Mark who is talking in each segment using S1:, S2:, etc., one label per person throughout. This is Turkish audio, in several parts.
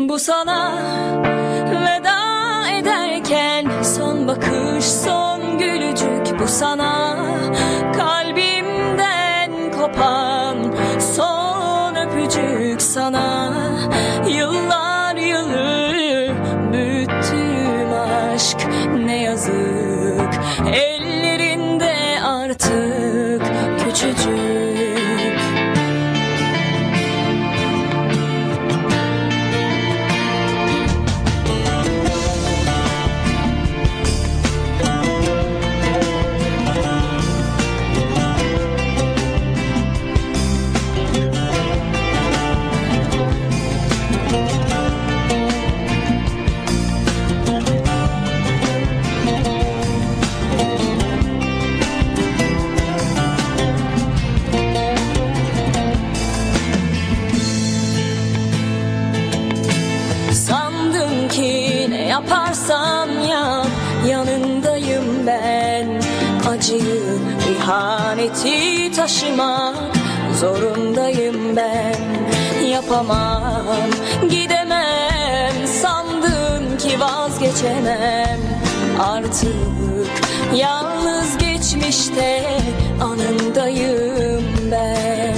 S1: Bu sana veda ederken son bakış, son gülücük. Bu sana kalbimden kopan son öpücük. Sana yıllar yılı büyüttüğüm aşk ne yazık, ellerinde artık küçücük. Sandım ki ne yaparsan yap, yanındayım ben. Acıyı, ihaneti taşımak zorundayım ben. Yapamam, gidemem, sandın ki vazgeçemem. Artık yalnız geçmişte anındayım ben.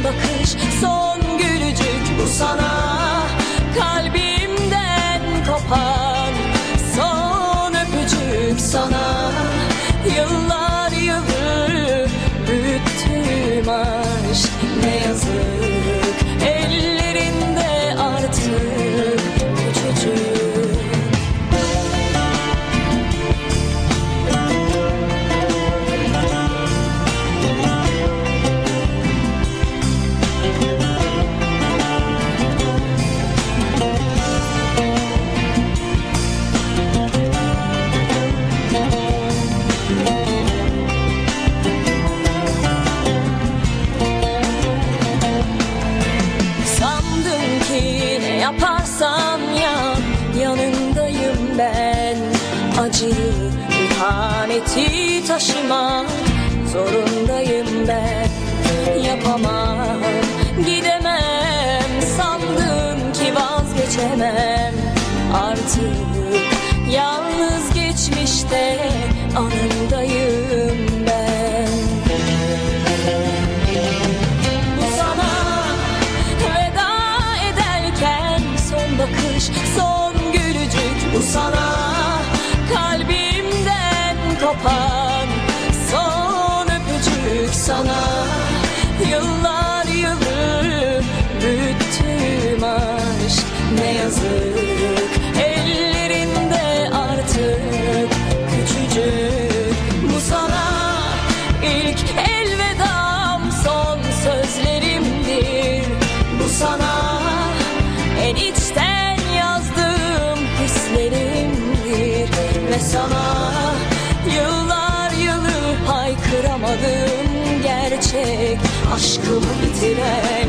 S1: Bakış, son gülücük. Bu sana kalbimden kopan son öpücük. Sana yıllar yılı büyüttüğüm aşk ne yazık, ellerinde artık küçücük. Ne yaparsan yap, yanındayım ben. Acıyı, ihaneti taşımak zorundayım ben. Yapamam, gidemem, sandın ki vazgeçemem. Artık yalnız geçmişte anındayım ben. Bakış, son gülücük. Bu sana kalbimden kopan son öpücük. Sana yıllar yılı büyüttüğüm aşk ne yazık, ellerinde artık küçücük. Bu sana ilk elvedam, son sözlerimdir. Bu sana en içten yazdığım hislerimdir. Ve sana yıllar yılı haykıramadım gerçek aşkımı bitiren